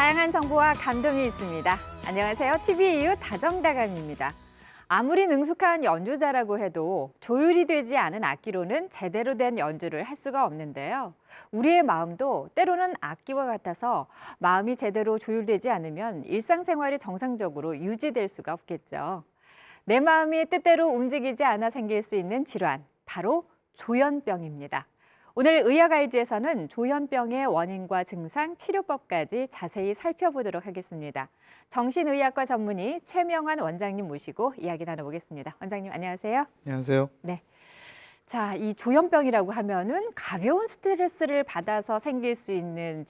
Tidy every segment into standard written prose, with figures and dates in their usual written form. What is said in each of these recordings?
다양한 정보와 감동이 있습니다. 안녕하세요. TV 이웃 다정다감입니다. 아무리 능숙한 연주자라고 해도 조율이 되지 않은 악기로는 제대로 된 연주를 할 수가 없는데요. 우리의 마음도 때로는 악기와 같아서 마음이 제대로 조율되지 않으면 일상생활이 정상적으로 유지될 수가 없겠죠. 내 마음이 뜻대로 움직이지 않아 생길 수 있는 질환, 바로 조현병입니다. 오늘 의학아이즈에서는 조현병의 원인과 증상, 치료법까지 자세히 살펴보도록 하겠습니다. 정신의학과 전문의 최명환 원장님 모시고 이야기 나눠보겠습니다. 원장님 안녕하세요. 안녕하세요. 네. 자, 이 조현병이라고 하면은 가벼운 스트레스를 받아서 생길 수 있는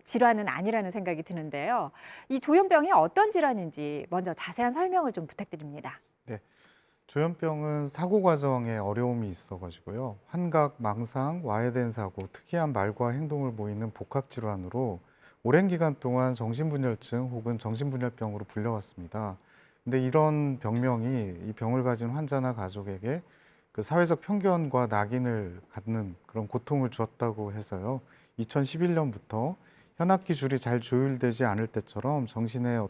질환은 아니라는 생각이 드는데요. 이 조현병이 어떤 질환인지 먼저 자세한 설명을 좀 부탁드립니다. 네, 조현병은 사고 과정에 어려움이 있어가지고요. 환각, 망상, 와해된 사고, 특이한 말과 행동을 보이는 복합 질환으로 오랜 기간 동안 정신분열증 혹은 정신분열병으로 불려왔습니다. 근데 이런 병명이 이 병을 가진 환자나 가족에게 그 사회적 편견과 낙인을 갖는 그런 고통을 주었다고 해서요. 2011년부터 현악기 줄이 잘 조율되지 않을 때처럼 정신의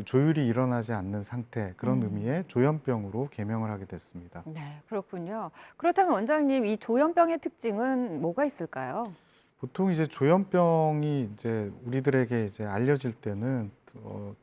조율이 일어나지 않는 상태, 그런 의미의 조현병으로 개명을 하게 됐습니다. 네, 그렇군요. 그렇다면 원장님, 이 조현병의 특징은 뭐가 있을까요? 보통 이제 조현병이 이제 우리들에게 이제 알려질 때는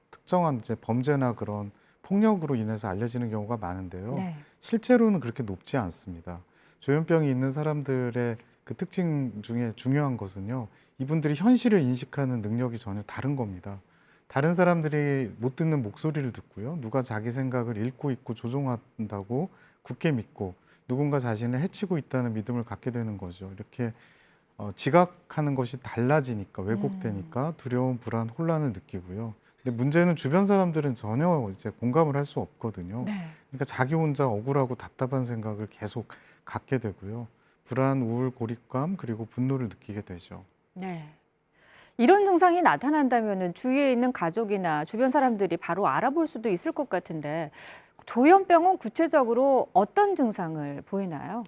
특정한 이제 범죄나 그런 폭력으로 인해서 알려지는 경우가 많은데요. 네. 실제로는 그렇게 높지 않습니다. 조현병이 있는 사람들의 그 특징 중에 중요한 것은요, 이분들이 현실을 인식하는 능력이 전혀 다른 겁니다. 다른 사람들이 못 듣는 목소리를 듣고요, 누가 자기 생각을 읽고 있고 조종한다고 굳게 믿고 누군가 자신을 해치고 있다는 믿음을 갖게 되는 거죠. 이렇게 지각하는 것이 달라지니까, 왜곡되니까 두려움, 불안, 혼란을 느끼고요. 근데 문제는 주변 사람들은 전혀 이제 공감을 할 수 없거든요. 네. 그러니까 자기 혼자 억울하고 답답한 생각을 계속 갖게 되고요. 불안, 우울, 고립감, 그리고 분노를 느끼게 되죠. 네. 이런 증상이 나타난다면 주위에 있는 가족이나 주변 사람들이 바로 알아볼 수도 있을 것 같은데 조현병은 구체적으로 어떤 증상을 보이나요?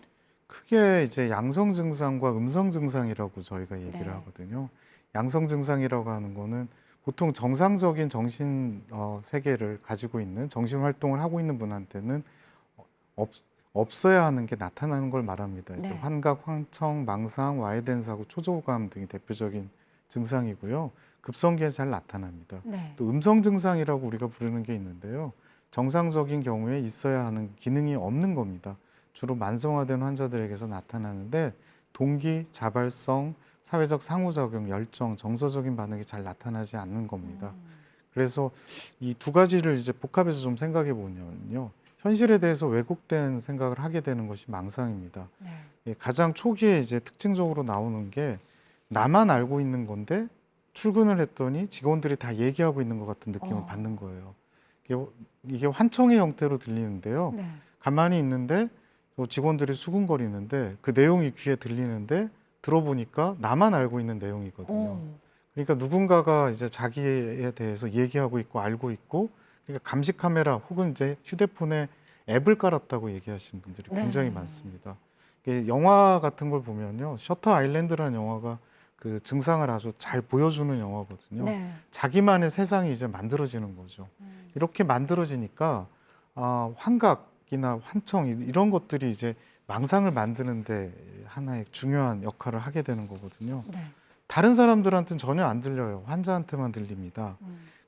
크게 이제 양성 증상과 음성 증상이라고 저희가 얘기를 네. 하거든요. 양성 증상이라고 하는 거는 보통 정상적인 정신 세계를 가지고 있는, 정신 활동을 하고 있는 분한테는 없어야 하는 게 나타나는 걸 말합니다. 이제 네. 환각, 황청, 망상, 와해된 사고, 초조감 등이 대표적인 증상이고요. 급성기에 잘 나타납니다. 네. 또 음성 증상이라고 우리가 부르는 게 있는데요. 정상적인 경우에 있어야 하는 기능이 없는 겁니다. 주로 만성화된 환자들에게서 나타나는데 동기, 자발성, 사회적 상호작용, 열정, 정서적인 반응이 잘 나타나지 않는 겁니다. 그래서 이 두 가지를 이제 복합해서 좀 생각해 보면요. 현실에 대해서 왜곡된 생각을 하게 되는 것이 망상입니다. 네. 예, 가장 초기에 이제 특징적으로 나오는 게 나만 알고 있는 건데 출근을 했더니 직원들이 다 얘기하고 있는 것 같은 느낌을 받는 거예요. 이게 환청의 형태로 들리는데요. 네. 가만히 있는데 직원들이 수군거리는데 그 내용이 귀에 들리는데 들어보니까 나만 알고 있는 내용이거든요. 오. 그러니까 누군가가 이제 자기에 대해서 얘기하고 있고 알고 있고, 그러니까 감시 카메라 혹은 이제 휴대폰에 앱을 깔았다고 얘기하시는 분들이 굉장히 네. 많습니다. 이게 영화 같은 걸 보면요, 셔터 아일랜드라는 영화가 그 증상을 아주 잘 보여주는 영화거든요. 네. 자기만의 세상이 이제 만들어지는 거죠. 이렇게 만들어지니까 환각이나 환청 이런 것들이 이제 망상을 만드는데 하나의 중요한 역할을 하게 되는 거거든요. 네. 다른 사람들한테는 전혀 안 들려요. 환자한테만 들립니다.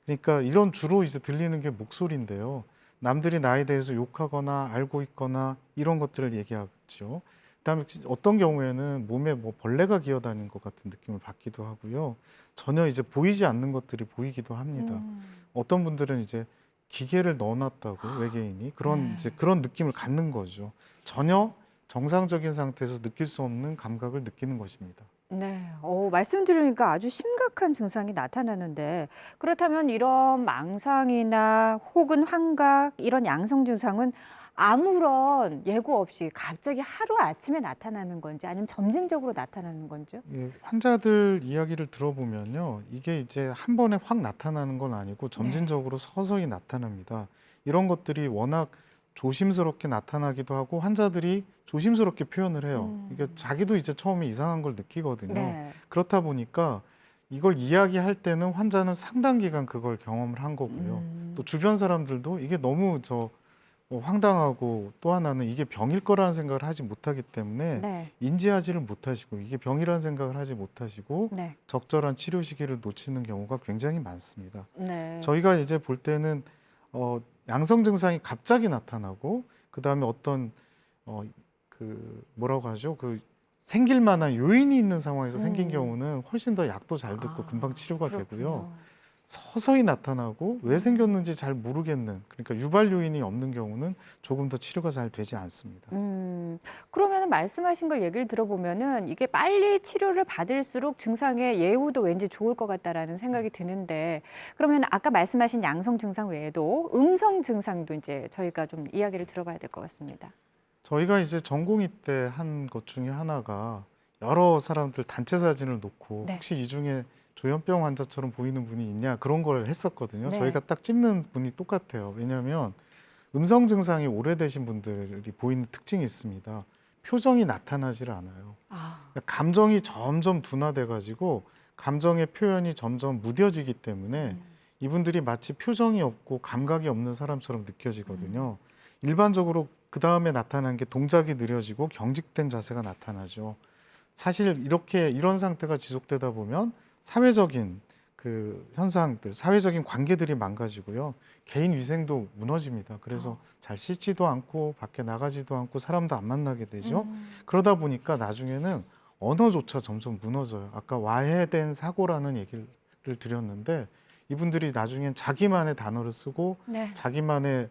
그러니까 이런 주로 이제 들리는 게 목소리인데요. 남들이 나에 대해서 욕하거나 알고 있거나 이런 것들을 얘기하죠. 그다음에 어떤 경우에는 몸에 뭐 벌레가 기어다니는 것 같은 느낌을 받기도 하고요. 전혀 이제 보이지 않는 것들이 보이기도 합니다. 어떤 분들은 이제 기계를 넣어놨다고, 외계인이 그런 네. 이제 그런 느낌을 갖는 거죠. 전혀 정상적인 상태에서 느낄 수 없는 감각을 느끼는 것입니다. 네. 말씀 들으니까 아주 심각한 증상이 나타나는데 그렇다면 이런 망상이나 혹은 환각 이런 양성 증상은 아무런 예고 없이 갑자기 하루아침에 나타나는 건지 아니면 점진적으로 나타나는 건지요? 예, 환자들 이야기를 들어보면요, 이게 이제 한 번에 확 나타나는 건 아니고 점진적으로 서서히 나타납니다. 이런 것들이 워낙 조심스럽게 나타나기도 하고 환자들이 조심스럽게 표현을 해요. 이게 자기도 이제 처음에 이상한 걸 느끼거든요. 네. 그렇다 보니까 이걸 이야기할 때는 환자는 상당 기간 그걸 경험을 한 거고요. 또 주변 사람들도 이게 너무 황당하고 또 하나는 이게 병일 거라는 생각을 하지 못하기 때문에 네. 인지하지를 못하시고 이게 병이라는 생각을 하지 못하시고 네. 적절한 치료 시기를 놓치는 경우가 굉장히 많습니다. 네. 저희가 이제 볼 때는 양성 증상이 갑자기 나타나고 그다음에 어떤 뭐라고 하죠? 생길 만한 요인이 있는 상황에서 생긴 경우는 훨씬 더 약도 잘 듣고 금방 치료가 되고요. 그렇군요. 서서히 나타나고 왜 생겼는지 잘 모르겠는, 그러니까 유발 요인이 없는 경우는 조금 더 치료가 잘 되지 않습니다. 그러면은 말씀하신 걸 얘기를 들어보면은 이게 빨리 치료를 받을수록 증상의 예후도 왠지 좋을 것 같다라는 생각이 드는데, 그러면 아까 말씀하신 양성 증상 외에도 음성 증상도 이제 저희가 좀 이야기를 들어봐야 될 것 같습니다. 저희가 이제 전공의 때 한 것 중에 하나가 여러 사람들 단체 사진을 놓고 네. 혹시 이 중에 조현병 환자처럼 보이는 분이 있냐 그런 걸 했었거든요. 네. 저희가 딱 찝는 분이 똑같아요. 왜냐하면 음성 증상이 오래되신 분들이 보이는 특징이 있습니다. 표정이 나타나질 않아요. 그러니까 감정이 점점 둔화돼 가지고 감정의 표현이 점점 무뎌지기 때문에 이분들이 마치 표정이 없고 감각이 없는 사람처럼 느껴지거든요. 일반적으로 그 다음에 나타나는 게 동작이 느려지고 경직된 자세가 나타나죠. 사실 이런 상태가 지속되다 보면 사회적인 현상들, 사회적인 관계들이 망가지고요. 개인 위생도 무너집니다. 그래서 잘 씻지도 않고 밖에 나가지도 않고 사람도 안 만나게 되죠. 그러다 보니까 나중에는 언어조차 점점 무너져요. 아까 와해된 사고라는 얘기를 드렸는데 이분들이 나중엔 자기만의 단어를 쓰고 네. 자기만의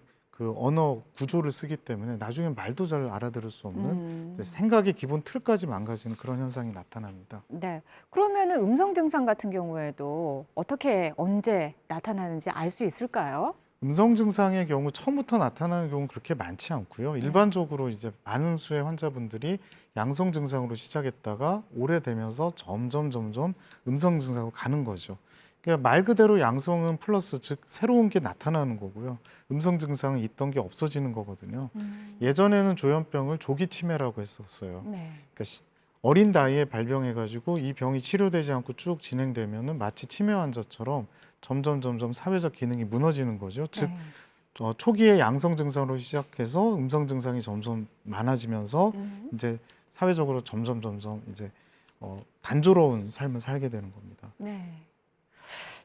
언어 구조를 쓰기 때문에 나중엔 말도 잘 알아들을 수 없는 생각의 기본 틀까지 망가지는 그런 현상이 나타납니다. 네. 그러면은 음성 증상 같은 경우에도 어떻게 언제 나타나는지 알 수 있을까요? 음성 증상의 경우 처음부터 나타나는 경우는 그렇게 많지 않고요. 일반적으로 이제 많은 수의 환자분들이 양성 증상으로 시작했다가 오래되면서 점점 음성 증상으로 가는 거죠. 그러니까 말 그대로 양성은 플러스, 즉 새로운 게 나타나는 거고요. 음성 증상은 있던 게 없어지는 거거든요. 예전에는 조현병을 조기 치매라고 했었어요. 네. 그러니까 어린 나이에 발병해가지고 이 병이 치료되지 않고 쭉 진행되면은 마치 치매 환자처럼 점점 사회적 기능이 무너지는 거죠. 즉 초기에 양성 증상으로 시작해서 음성 증상이 점점 많아지면서 이제 사회적으로 점점 이제 단조로운 삶을 살게 되는 겁니다. 네.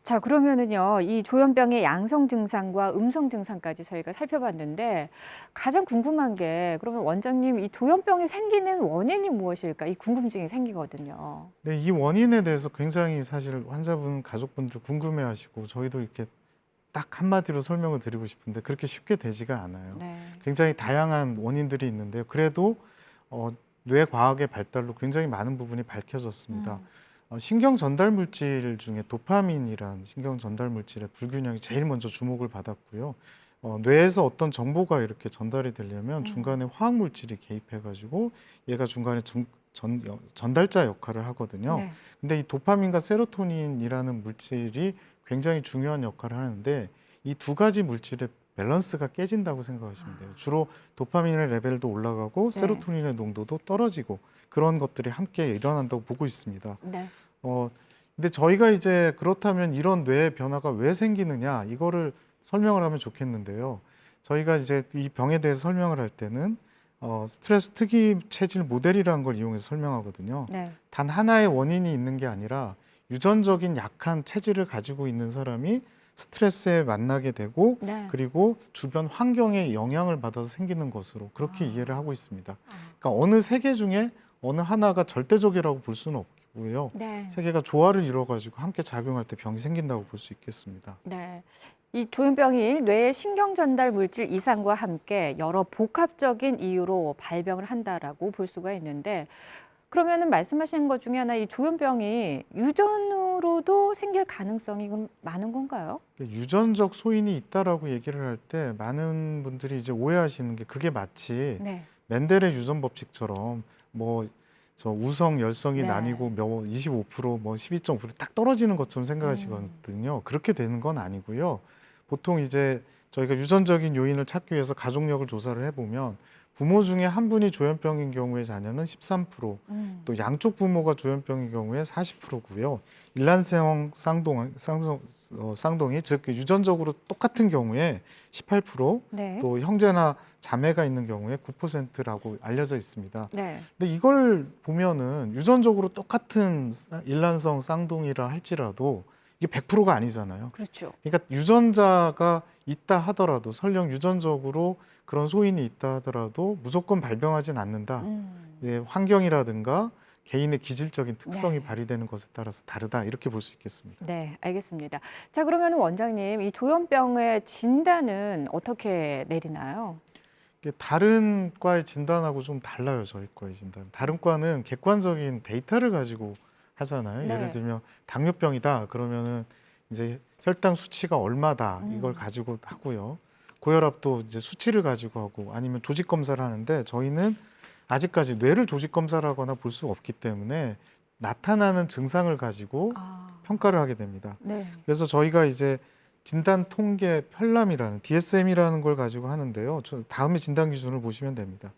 자, 그러면은요, 이 조현병의 양성 증상과 음성 증상까지 저희가 살펴봤는데 가장 궁금한 게, 그러면 원장님, 이 조현병이 생기는 원인이 무엇일까? 이 궁금증이 생기거든요. 네, 이 원인에 대해서 굉장히 사실 환자분, 가족분들 궁금해하시고 저희도 이렇게 딱 한마디로 설명을 드리고 싶은데 그렇게 쉽게 되지가 않아요. 네. 굉장히 다양한 원인들이 있는데요. 그래도 뇌과학의 발달로 굉장히 많은 부분이 밝혀졌습니다. 신경 전달 물질 중에 도파민이란 신경 전달 물질의 불균형이 제일 먼저 주목을 받았고요. 뇌에서 어떤 정보가 이렇게 전달이 되려면 중간에 화학 물질이 개입해가지고 얘가 중간에 전달자 역할을 하거든요. 네. 근데 이 도파민과 세로토닌이라는 물질이 굉장히 중요한 역할을 하는데 이 두 가지 물질의 밸런스가 깨진다고 생각하시면 돼요. 주로 도파민의 레벨도 올라가고 네. 세로토닌의 농도도 떨어지고 그런 것들이 함께 일어난다고 보고 있습니다. 네. 근데 저희가 이제 그렇다면 이런 뇌의 변화가 왜 생기느냐 이거를 설명을 하면 좋겠는데요. 저희가 이제 이 병에 대해서 설명을 할 때는 스트레스 특이 체질 모델이라는 걸 이용해서 설명하거든요. 네. 단 하나의 원인이 있는 게 아니라 유전적인 약한 체질을 가지고 있는 사람이 스트레스에 만나게 되고 네. 그리고 주변 환경에 영향을 받아서 생기는 것으로 그렇게 이해를 하고 있습니다. 그러니까 어느 세 개 중에 어느 하나가 절대적이라고 볼 수는 없고요. 네. 세 개가 조화를 이뤄가지고 함께 작용할 때 병이 생긴다고 볼 수 있겠습니다. 네. 이 조현병이 뇌의 신경 전달 물질 이상과 함께 여러 복합적인 이유로 발병을 한다라고 볼 수가 있는데, 그러면은 말씀하신 것 중에 하나, 이 조현병이 유전으로도 생길 가능성이 그럼 많은 건가요? 유전적 소인이 있다라고 얘기를 할 때 많은 분들이 이제 오해하시는 게 그게 마치 네. 멘델의 유전 법칙처럼 저 우성 열성이 네. 나뉘고 25% 12.5%딱 떨어지는 것처럼 생각하시거든요. 그렇게 되는 건 아니고요. 보통 이제 저희가 유전적인 요인을 찾기 위해서 가족력을 조사를 해보면 부모 중에 한 분이 조현병인 경우의 자녀는 13%, 또 양쪽 부모가 조현병인 경우에 40%고요. 일란성 쌍동이 즉 유전적으로 똑같은 경우에 18%, 네. 또 형제나 자매가 있는 경우에 9%라고 알려져 있습니다. 네. 근데 이걸 보면은 유전적으로 똑같은 일란성 쌍둥이라 할지라도 이게 100%가 아니잖아요. 그렇죠. 그러니까 유전자가 있다 하더라도 설령 유전적으로 그런 소인이 있다 하더라도 무조건 발병하진 않는다. 예, 환경이라든가 개인의 기질적인 특성이 네. 발휘되는 것에 따라서 다르다. 이렇게 볼 수 있겠습니다. 네, 알겠습니다. 자, 그러면 원장님, 이 조현병의 진단은 어떻게 내리나요? 이게 다른 과의 진단하고 좀 달라요. 저희 과의 진단. 다른 과는 객관적인 데이터를 가지고 하잖아요. 네. 예를 들면 당뇨병이다. 그러면은 이제 혈당 수치가 얼마다. 이걸 음. 가지고 하고요. 고혈압도 이제 수치를 가지고 하고 아니면 조직 검사를 하는데 저희는 아직까지 뇌를 조직 검사를 하거나 볼 수 없기 때문에 나타나는 증상을 가지고 아, 평가를 하게 됩니다. 네. 그래서 저희가 이제 진단 통계 편람이라는 DSM이라는 걸 가지고 하는데요. 다음에 진단 기준을 보시면 됩니다.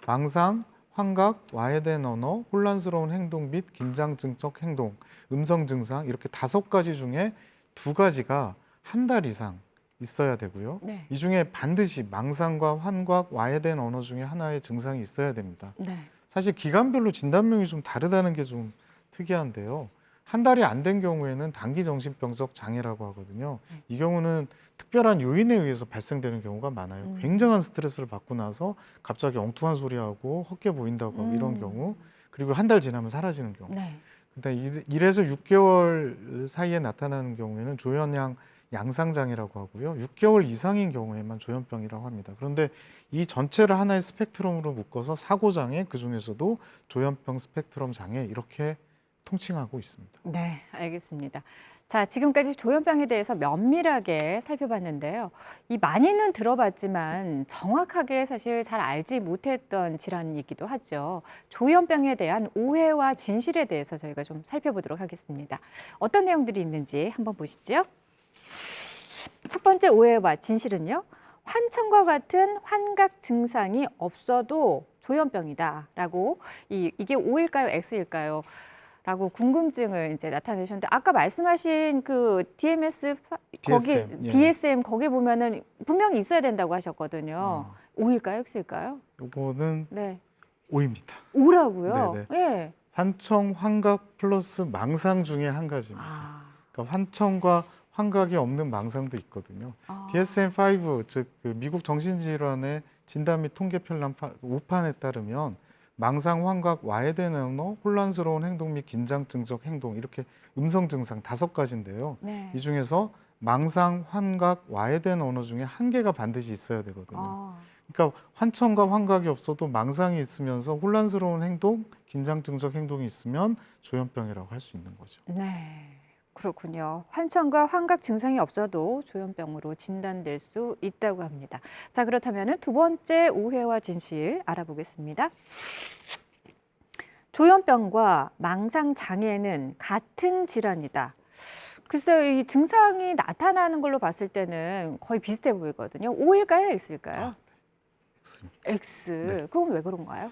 망상, 환각, 와해된 언어, 혼란스러운 행동 및 긴장증적 행동, 음성 증상 이렇게 5가지 중에 2가지가 한 달 이상 있어야 되고요. 네. 이 중에 반드시 망상과 환각, 와해된 언어 중에 하나의 증상이 있어야 됩니다. 네. 사실 기관별로 진단명이 좀 다르다는 게 좀 특이한데요. 한 달이 안 된 경우에는 단기 정신병적 장애라고 하거든요. 이 경우는 특별한 요인에 의해서 발생되는 경우가 많아요. 굉장한 스트레스를 받고 나서 갑자기 엉뚱한 소리하고 헛게 보인다고 하고 이런 경우, 그리고 한 달 지나면 사라지는 경우. 네. 근데 1에서 6개월 사이에 나타나는 경우에는 조현양 양상장애라고 하고요. 6개월 이상인 경우에만 조현병이라고 합니다. 그런데 이 전체를 하나의 스펙트럼으로 묶어서 사고장애, 그중에서도 조현병 스펙트럼 장애 이렇게 통칭하고 있습니다. 네, 알겠습니다. 자, 지금까지 조현병에 대해서 면밀하게 살펴봤는데요. 이 많이는 들어봤지만 정확하게 사실 잘 알지 못했던 질환이기도 하죠. 조현병에 대한 오해와 진실에 대해서 저희가 좀 살펴보도록 하겠습니다. 어떤 내용들이 있는지 한번 보시죠. 첫 번째 오해와 진실은요. 환청과 같은 환각 증상이 없어도 조현병이다라고 이게 O일까요, X일까요? 라고 궁금증을 이제 나타내셨는데 아까 말씀하신 그 DMS 거기 DSM, 예. DSM 거기 보면은 분명히 있어야 된다고 하셨거든요. 아. O일까요, X일까요? 요거는 네, O입니다. O라고요. 네네. 예. 환청, 환각 플러스 망상 중에 한 가지입니다. 아, 그러니까 환청과 환각이 없는 망상도 있거든요. 아. DSM-5, 즉 그 미국 정신질환의 진단 및 통계 편람 5판에 따르면 망상, 환각, 와해된 언어, 혼란스러운 행동 및 긴장증적 행동 이렇게 음성 증상 5가지인데요. 네. 이 중에서 망상, 환각, 와해된 언어 중에 1개가 반드시 있어야 되거든요. 아, 그러니까 환청과 환각이 없어도 망상이 있으면서 혼란스러운 행동, 긴장증적 행동이 있으면 조현병이라고 할 수 있는 거죠. 네. 그렇군요. 환청과 환각 증상이 없어도 조현병으로 진단될 수 있다고 합니다. 자, 그렇다면 두 번째 오해와 진실 알아보겠습니다. 조현병과 망상 장애는 같은 질환이다. 글쎄요, 이 증상이 나타나는 걸로 봤을 때는 거의 비슷해 보이거든요. O일까요, X일까요? 맞습니다. X. 네. 그건 왜 그런가요?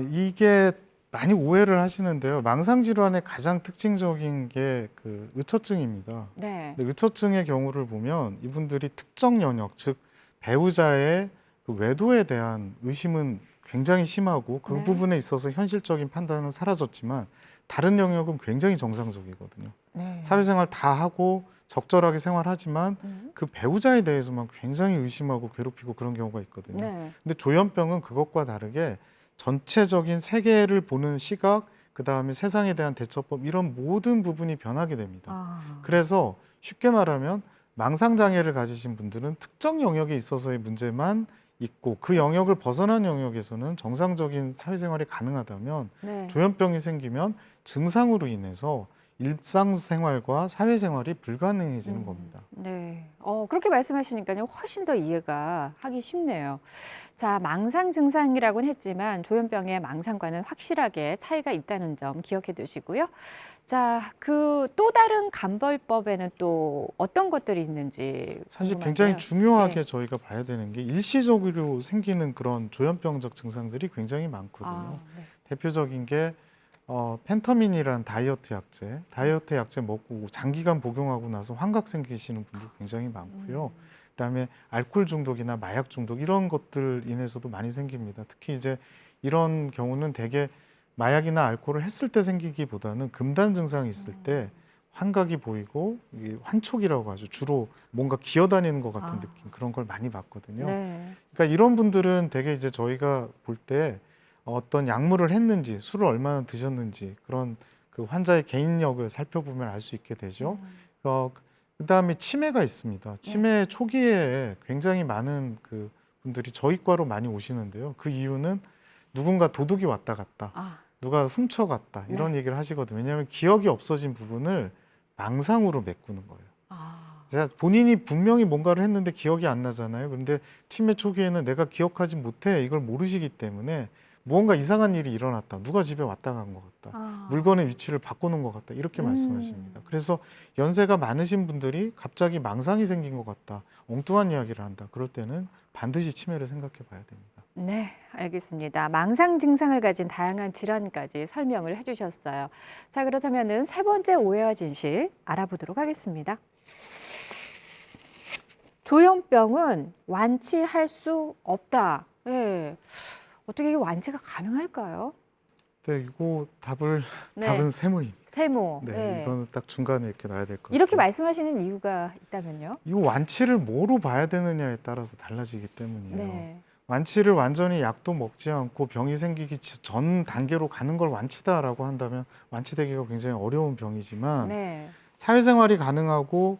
이게 많이 오해를 하시는데요. 망상 질환의 가장 특징적인 게 그 의처증입니다. 네. 근데 의처증의 경우를 보면 이분들이 특정 영역, 즉 배우자의 그 외도에 대한 의심은 굉장히 심하고 그 네. 부분에 있어서 현실적인 판단은 사라졌지만 다른 영역은 굉장히 정상적이거든요. 네. 사회생활 다 하고 적절하게 생활하지만 음. 그 배우자에 대해서만 굉장히 의심하고 괴롭히고 그런 경우가 있거든요. 네. 근데 조현병은 그것과 다르게 전체적인 세계를 보는 시각, 그 다음에 세상에 대한 대처법 이런 모든 부분이 변하게 됩니다. 아. 그래서 쉽게 말하면 망상장애를 가지신 분들은 특정 영역에 있어서의 문제만 있고 그 영역을 벗어난 영역에서는 정상적인 사회생활이 가능하다면 네. 조현병이 생기면 증상으로 인해서 일상생활과 사회생활이 불가능해지는 겁니다. 네. 그렇게 말씀하시니까요. 훨씬 더 이해가 하기 쉽네요. 자, 망상 증상이라고는 했지만 조현병의 망상과는 확실하게 차이가 있다는 점 기억해 두시고요. 자, 그 또 다른 감별법에는 또 어떤 것들이 있는지 사실 궁금한데요. 굉장히 중요하게 네. 저희가 봐야 되는 게 일시적으로 생기는 그런 조현병적 증상들이 굉장히 많거든요. 네. 대표적인 게 펜터민이라는 다이어트 약제 먹고 장기간 복용하고 나서 환각 생기시는 분들 굉장히 많고요. 그다음에 알코올 중독이나 마약 중독 이런 것들 인해서도 많이 생깁니다. 특히 이제 이런 경우는 대개 마약이나 알코올을 했을 때 생기기보다는 금단 증상이 있을 때 환각이 보이고 이게 환촉이라고 하죠. 주로 뭔가 기어다니는 것 같은 느낌 그런 걸 많이 봤거든요. 네. 그러니까 이런 분들은 되게 이제 저희가 볼 때 어떤 약물을 했는지 술을 얼마나 드셨는지 그런 그 환자의 개인력을 살펴보면 알 수 있게 되죠. 그다음에 치매가 있습니다. 치매 초기에 굉장히 많은 그 분들이 저희 과로 많이 오시는데요. 그 이유는 누군가 도둑이 왔다 갔다, 누가 훔쳐갔다 이런 얘기를 하시거든요. 왜냐하면 기억이 없어진 부분을 망상으로 메꾸는 거예요. 제가 본인이 분명히 뭔가를 했는데 기억이 안 나잖아요. 그런데 치매 초기에는 내가 기억하지 못해 이걸 모르시기 때문에 무언가 이상한 일이 일어났다. 누가 집에 왔다 간 것 같다. 물건의 위치를 바꿔놓은 것 같다. 이렇게 말씀하십니다. 그래서 연세가 많으신 분들이 갑자기 망상이 생긴 것 같다. 엉뚱한 이야기를 한다. 그럴 때는 반드시 치매를 생각해 봐야 됩니다. 네, 알겠습니다. 망상 증상을 가진 다양한 질환까지 설명을 해주셨어요. 자, 그렇다면은 세 번째 오해와 진실 알아보도록 하겠습니다. 조현병은 완치할 수 없다. 네. 어떻게 이게 완치가 가능할까요? 네, 이거 네. 답은 세모입니다. 세모. 네, 네. 이거는 딱 중간에 이렇게 놔야 될 것 같아요. 이렇게 말씀하시는 이유가 있다면요? 이거 완치를 뭐로 봐야 되느냐에 따라서 달라지기 때문이에요. 네. 완치를 완전히 약도 먹지 않고 병이 생기기 전 단계로 가는 걸 완치다라고 한다면 완치되기가 굉장히 어려운 병이지만 네. 사회생활이 가능하고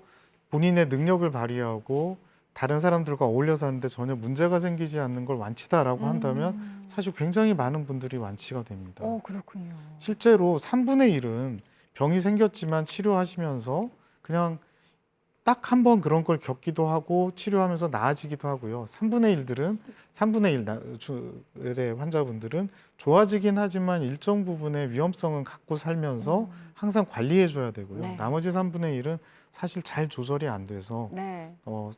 본인의 능력을 발휘하고 다른 사람들과 어울려 사는데 전혀 문제가 생기지 않는 걸 완치다라고 한다면 사실 굉장히 많은 분들이 완치가 됩니다. 그렇군요. 실제로 3분의 1은 병이 생겼지만 치료하시면서 그냥 딱 한 번 그런 걸 겪기도 하고 치료하면서 나아지기도 하고요. 3분의 1의 환자분들은 좋아지긴 하지만 일정 부분의 위험성은 갖고 살면서 항상 관리해 줘야 되고요. 네. 나머지 3분의 1은 사실 잘 조절이 안 돼서 네.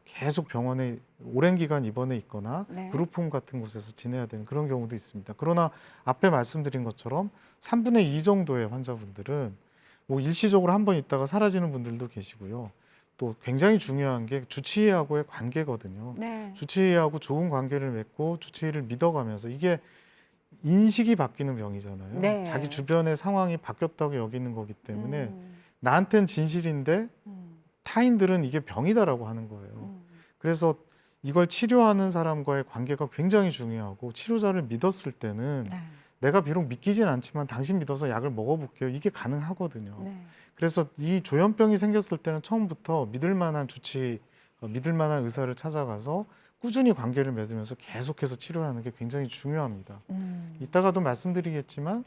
계속 병원에 오랜 기간 입원해 있거나 네. 그룹홈 같은 곳에서 지내야 되는 그런 경우도 있습니다. 그러나 앞에 말씀드린 것처럼 3분의 2 정도의 환자분들은 뭐 일시적으로 한 번 있다가 사라지는 분들도 계시고요. 또 굉장히 중요한 게 주치의하고의 관계거든요. 네. 주치의하고 좋은 관계를 맺고 주치의를 믿어가면서 이게 인식이 바뀌는 병이잖아요. 네. 자기 주변의 상황이 바뀌었다고 여기는 거기 때문에 나한텐 진실인데 타인들은 이게 병이다라고 하는 거예요. 그래서 이걸 치료하는 사람과의 관계가 굉장히 중요하고 치료자를 믿었을 때는 네. 내가 비록 믿기진 않지만 당신 믿어서 약을 먹어볼게요. 이게 가능하거든요. 네. 그래서 이 조현병이 생겼을 때는 처음부터 믿을 만한 주치의, 믿을 만한 의사를 찾아가서 꾸준히 관계를 맺으면서 계속해서 치료를 하는 게 굉장히 중요합니다. 이따가도 말씀드리겠지만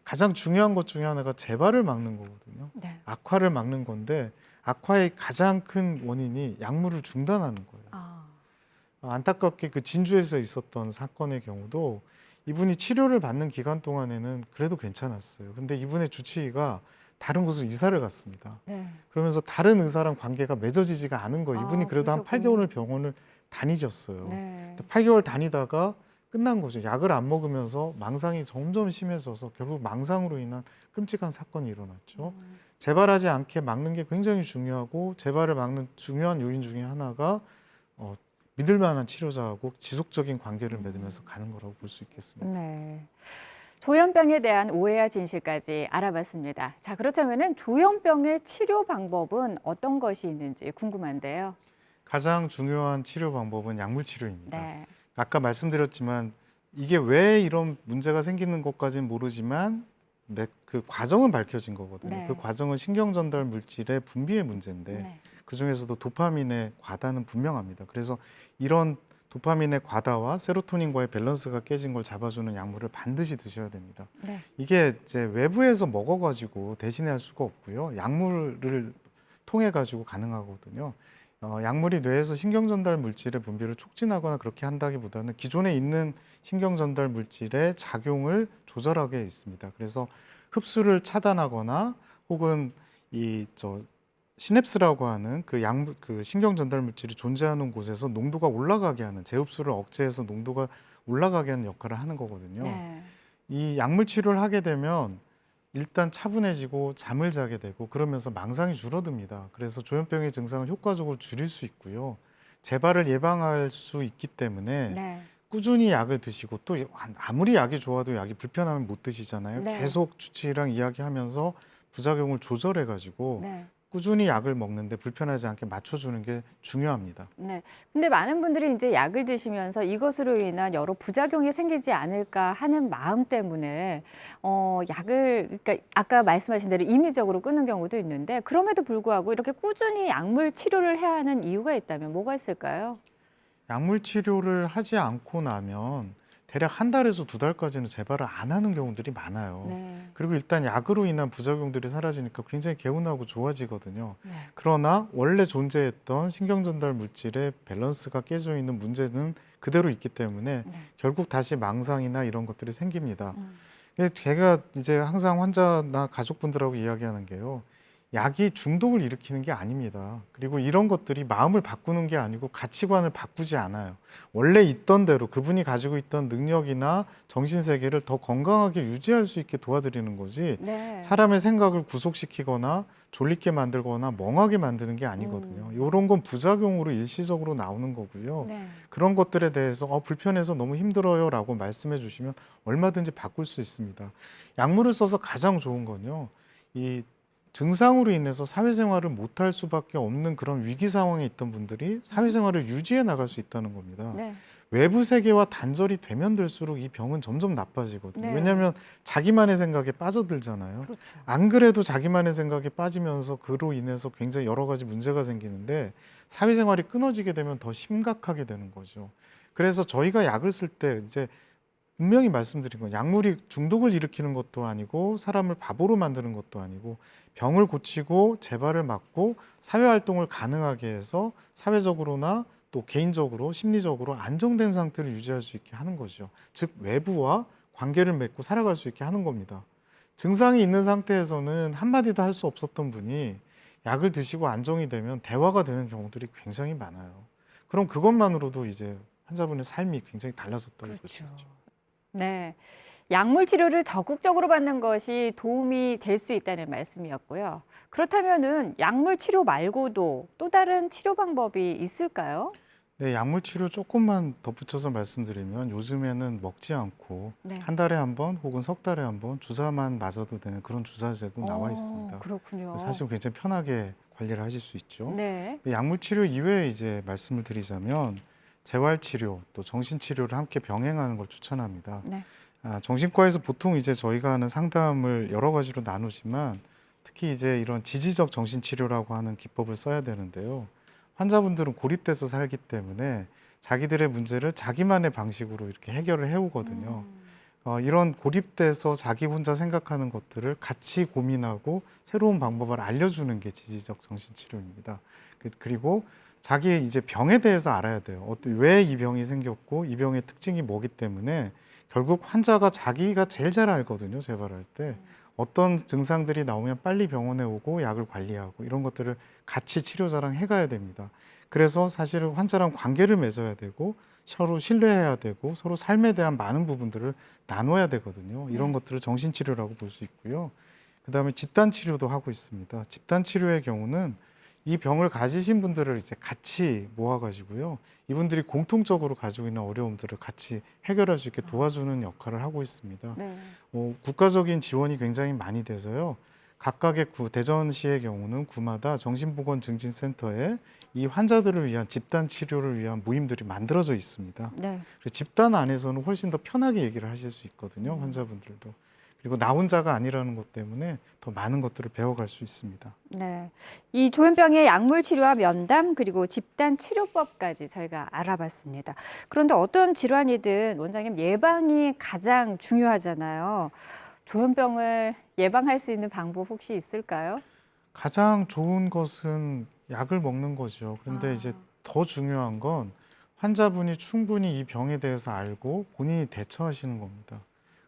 가장 중요한 것 중에 하나가 재발을 막는 거거든요. 네. 악화를 막는 건데 악화의 가장 큰 원인이 약물을 중단하는 거예요. 안타깝게 그 진주에서 있었던 사건의 경우도 이분이 치료를 받는 기간 동안에는 그래도 괜찮았어요. 근데 이분의 주치의가 다른 곳으로 이사를 갔습니다. 네. 그러면서 다른 의사랑 관계가 맺어지지가 않은 거예요. 이분이 그래도 한 그러셨군요. 8개월을 병원을 다니셨어요. 네. 8개월 다니다가 끝난 거죠. 약을 안 먹으면서 망상이 점점 심해져서 결국 망상으로 인한 끔찍한 사건이 일어났죠. 재발하지 않게 막는 게 굉장히 중요하고 재발을 막는 중요한 요인 중에 하나가 믿을 만한 치료자하고 지속적인 관계를 맺으면서 가는 거라고 볼 수 있겠습니다. 네. 조현병에 대한 오해와 진실까지 알아봤습니다. 자, 그렇다면은 조현병의 치료 방법은 어떤 것이 있는지 궁금한데요. 가장 중요한 치료 방법은 약물 치료입니다. 네. 아까 말씀드렸지만 이게 왜 이런 문제가 생기는 것까지는 모르지만 그 과정은 밝혀진 거거든요. 네. 그 과정은 신경 전달 물질의 분비의 문제인데 네. 그 중에서도 도파민의 과다는 분명합니다. 그래서 이런 도파민의 과다와 세로토닌과의 밸런스가 깨진 걸 잡아주는 약물을 반드시 드셔야 됩니다. 네. 이게 이제 외부에서 먹어가지고 대신에 할 수가 없고요. 약물을 통해 가지고 가능하거든요. 약물이 뇌에서 신경전달 물질의 분비를 촉진하거나 그렇게 한다기보다는 기존에 있는 신경전달 물질의 작용을 조절하게 있습니다. 그래서 흡수를 차단하거나 혹은 시냅스라고 하는 그 신경전달 물질이 존재하는 곳에서 농도가 올라가게 하는, 재흡수를 억제해서 농도가 올라가게 하는 역할을 하는 거거든요. 네. 이 약물 치료를 하게 되면 일단 차분해지고 잠을 자게 되고 그러면서 망상이 줄어듭니다. 그래서 조현병의 증상을 효과적으로 줄일 수 있고요. 재발을 예방할 수 있기 때문에 네. 꾸준히 약을 드시고, 또 아무리 약이 좋아도 약이 불편하면 못 드시잖아요. 네. 계속 주치의랑 이야기하면서 부작용을 조절해 가지고 네. 꾸준히 약을 먹는데 불편하지 않게 맞춰주는 게 중요합니다. 네. 근데 많은 분들이 이제 약을 드시면서 이것으로 인한 여러 부작용이 생기지 않을까 하는 마음 때문에 그러니까 아까 말씀하신 대로 임의적으로 끊는 경우도 있는데, 그럼에도 불구하고 이렇게 꾸준히 약물 치료를 해야 하는 이유가 있다면 뭐가 있을까요? 약물 치료를 하지 않고 나면 대략 한 달에서 두 달까지는 재발을 안 하는 경우들이 많아요. 네. 그리고 일단 약으로 인한 부작용들이 사라지니까 굉장히 개운하고 좋아지거든요. 네. 그러나 원래 존재했던 신경전달 물질의 밸런스가 깨져 있는 문제는 그대로 있기 때문에 네. 결국 다시 망상이나 이런 것들이 생깁니다. 음. 제가 이제 항상 환자나 가족분들하고 이야기하는 게요. 약이 중독을 일으키는 게 아닙니다. 그리고 이런 것들이 마음을 바꾸는 게 아니고 가치관을 바꾸지 않아요. 원래 있던 대로 그분이 가지고 있던 능력이나 정신세계를 더 건강하게 유지할 수 있게 도와드리는 거지, 네. 사람의 생각을 구속시키거나 졸리게 만들거나 멍하게 만드는 게 아니거든요. 이런 건 부작용으로 일시적으로 나오는 거고요. 네. 그런 것들에 대해서 불편해서 너무 힘들어요 라고 말씀해 주시면 얼마든지 바꿀 수 있습니다. 약물을 써서 가장 좋은 건요, 이 증상으로 인해서 사회생활을 못할 수밖에 없는 그런 위기 상황에 있던 분들이 사회생활을 유지해 나갈 수 있다는 겁니다. 네. 외부 세계와 단절이 되면 될수록 이 병은 점점 나빠지거든요. 네. 왜냐하면 자기만의 생각에 빠져들잖아요. 그렇죠. 안 그래도 자기만의 생각에 빠지면서 그로 인해서 굉장히 여러 가지 문제가 생기는데 사회생활이 끊어지게 되면 더 심각하게 되는 거죠. 그래서 저희가 약을 쓸 때 이제 분명히 말씀드린 건, 약물이 중독을 일으키는 것도 아니고 사람을 바보로 만드는 것도 아니고 병을 고치고 재발을 막고 사회활동을 가능하게 해서 사회적으로나 또 개인적으로 심리적으로 안정된 상태를 유지할 수 있게 하는 거죠. 즉 외부와 관계를 맺고 살아갈 수 있게 하는 겁니다. 증상이 있는 상태에서는 한마디도 할 수 없었던 분이 약을 드시고 안정이 되면 대화가 되는 경우들이 굉장히 많아요. 그럼 그것만으로도 이제 환자분의 삶이 굉장히 달라졌다고 볼 수 그렇죠. 있죠. 네. 약물 치료를 적극적으로 받는 것이 도움이 될 수 있다는 말씀이었고요. 그렇다면은 약물 치료 말고도 또 다른 치료 방법이 있을까요? 네, 약물 치료 조금만 덧붙여서 말씀드리면 요즘에는 먹지 않고 네. 한 달에 한 번 혹은 석 달에 한 번 주사만 맞아도 되는 그런 주사제도 나와 있습니다. 그렇군요. 사실 굉장히 편하게 관리를 하실 수 있죠. 네. 근데 약물 치료 이외에 이제 말씀을 드리자면 재활 치료 또 정신 치료를 함께 병행하는 걸 추천합니다. 네. 정신과에서 보통 이제 저희가 하는 상담을 여러 가지로 나누지만 특히 이제 이런 지지적 정신 치료라고 하는 기법을 써야 되는데요. 환자분들은 고립돼서 살기 때문에 자기들의 문제를 자기만의 방식으로 이렇게 해결을 해오거든요. 이런 고립돼서 자기 혼자 생각하는 것들을 같이 고민하고 새로운 방법을 알려주는 게 지지적 정신치료입니다. 그리고 자기의 이제 병에 대해서 알아야 돼요. 왜 이 병이 생겼고 이 병의 특징이 뭐기 때문에 결국 환자가 자기가 제일 잘 알거든요. 재발할 때. 어떤 증상들이 나오면 빨리 병원에 오고 약을 관리하고 이런 것들을 같이 치료자랑 해가야 됩니다. 그래서 사실은 환자랑 관계를 맺어야 되고 서로 신뢰해야 되고 서로 삶에 대한 많은 부분들을 나눠야 되거든요. 이런 것들을 정신치료라고 볼 수 있고요. 그다음에 집단치료도 하고 있습니다. 집단치료의 경우는 이 병을 가지신 분들을 이제 같이 모아가지고요. 이분들이 공통적으로 가지고 있는 어려움들을 같이 해결할 수 있게 도와주는 역할을 하고 있습니다. 네. 국가적인 지원이 굉장히 많이 돼서요. 각각의 대전시의 경우는 구마다 정신보건증진센터에 이 환자들을 위한 집단 치료를 위한 모임들이 만들어져 있습니다. 네. 집단 안에서는 훨씬 더 편하게 얘기를 하실 수 있거든요. 환자분들도. 그리고 나 혼자가 아니라는 것 때문에 더 많은 것들을 배워갈 수 있습니다. 네. 이 조현병의 약물 치료와 면담 그리고 집단 치료법까지 저희가 알아봤습니다. 그런데 어떤 질환이든 원장님 예방이 가장 중요하잖아요. 조현병을 예방할 수 있는 방법 혹시 있을까요? 가장 좋은 것은 약을 먹는 거죠. 그런데 아. 이제 더 중요한 건 환자분이 충분히 이 병에 대해서 알고 본인이 대처하시는 겁니다.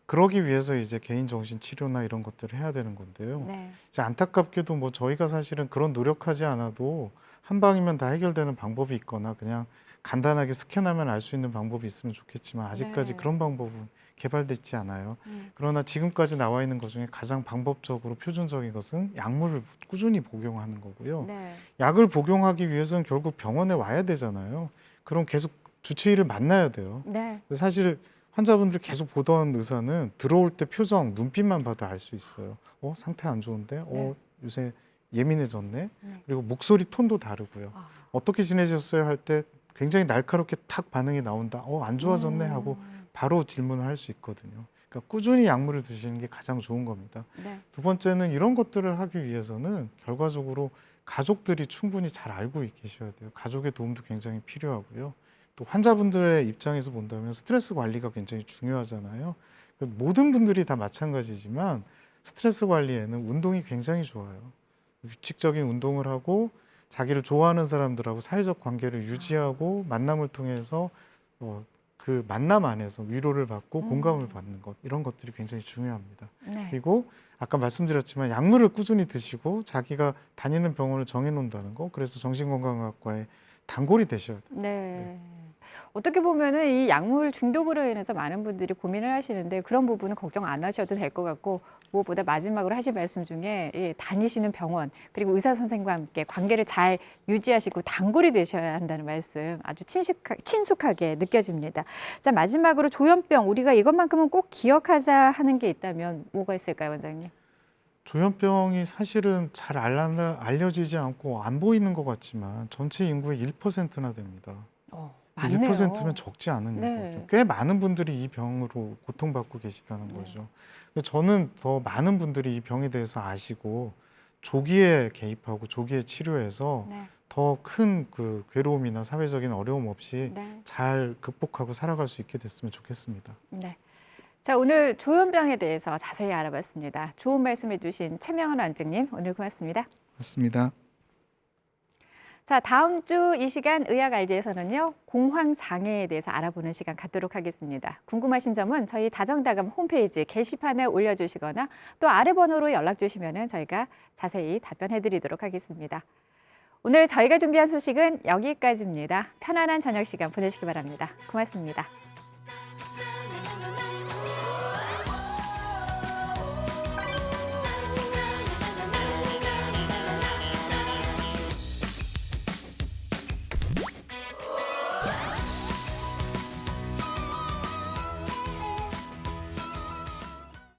그러기 위해서 이제 개인 정신 치료나 이런 것들을 해야 되는 건데요. 네. 이제 안타깝게도 뭐 저희가 사실은 그런 노력하지 않아도 한 방이면 다 해결되는 방법이 있거나 그냥 간단하게 스캔하면 알 수 있는 방법이 있으면 좋겠지만 아직까지 네. 그런 방법은 개발됐지 않아요. 음. 그러나 지금까지 나와 있는 것 중에 가장 방법적으로 표준적인 것은 약물을 꾸준히 복용하는 거고요. 네. 약을 복용하기 위해서는 결국 병원에 와야 되잖아요. 그럼 계속 주치의를 만나야 돼요. 네. 사실 환자분들 계속 보던 의사는 들어올 때 표정, 눈빛만 봐도 알 수 있어요. 상태 안 좋은데? 네. 요새 예민해졌네? 네. 그리고 목소리 톤도 다르고요. 아. 어떻게 지내셨어요? 할 때 굉장히 날카롭게 탁 반응이 나온다. 안 좋아졌네? 하고 바로 질문을 할 수 있거든요. 그러니까 꾸준히 약물을 드시는 게 가장 좋은 겁니다. 네. 두 번째는 이런 것들을 하기 위해서는 결과적으로 가족들이 충분히 잘 알고 계셔야 돼요. 가족의 도움도 굉장히 필요하고요. 또 환자분들의 입장에서 본다면 스트레스 관리가 굉장히 중요하잖아요. 모든 분들이 다 마찬가지지만 스트레스 관리에는 운동이 굉장히 좋아요. 규칙적인 운동을 하고 자기를 좋아하는 사람들하고 사회적 관계를 유지하고 만남을 통해서 그 만남 안에서 위로를 받고 공감을 받는 것, 이런 것들이 굉장히 중요합니다. 네. 그리고 아까 말씀드렸지만 약물을 꾸준히 드시고 자기가 다니는 병원을 정해놓는다는 거, 그래서 정신건강학과에 단골이 되셔야 돼요. 네. 어떻게 보면은 이 약물 중독으로 인해서 많은 분들이 고민을 하시는데 그런 부분은 걱정 안 하셔도 될 것 같고, 무엇보다 마지막으로 하신 말씀 중에 다니시는 병원 그리고 의사 선생님과 함께 관계를 잘 유지하시고 단골이 되셔야 한다는 말씀 아주 친숙하게 느껴집니다. 자, 마지막으로 조현병, 우리가 이것만큼은 꼭 기억하자 하는 게 있다면 뭐가 있을까요, 원장님? 조현병이 사실은 잘 알려지지 않고 안 보이는 것 같지만 전체 인구의 1%나 됩니다. 많네요. 1%면 적지 않은 네. 거죠. 꽤 많은 분들이 이 병으로 고통받고 계시다는 네. 거죠. 저는 더 많은 분들이 이 병에 대해서 아시고 조기에 개입하고 조기에 치료해서 네. 더 큰 그 괴로움이나 사회적인 어려움 없이 네. 잘 극복하고 살아갈 수 있게 됐으면 좋겠습니다. 네. 자, 오늘 조현병에 대해서 자세히 알아봤습니다. 좋은 말씀해 주신 최명은 원장님, 오늘 고맙습니다. 맞습니다. 자, 다음 주 이 시간 의학 알지에서는요, 공황장애에 대해서 알아보는 시간 갖도록 하겠습니다. 궁금하신 점은 저희 다정다감 홈페이지 게시판에 올려주시거나 또 아래 번호로 연락 주시면 저희가 자세히 답변해 드리도록 하겠습니다. 오늘 저희가 준비한 소식은 여기까지입니다. 편안한 저녁 시간 보내시기 바랍니다. 고맙습니다.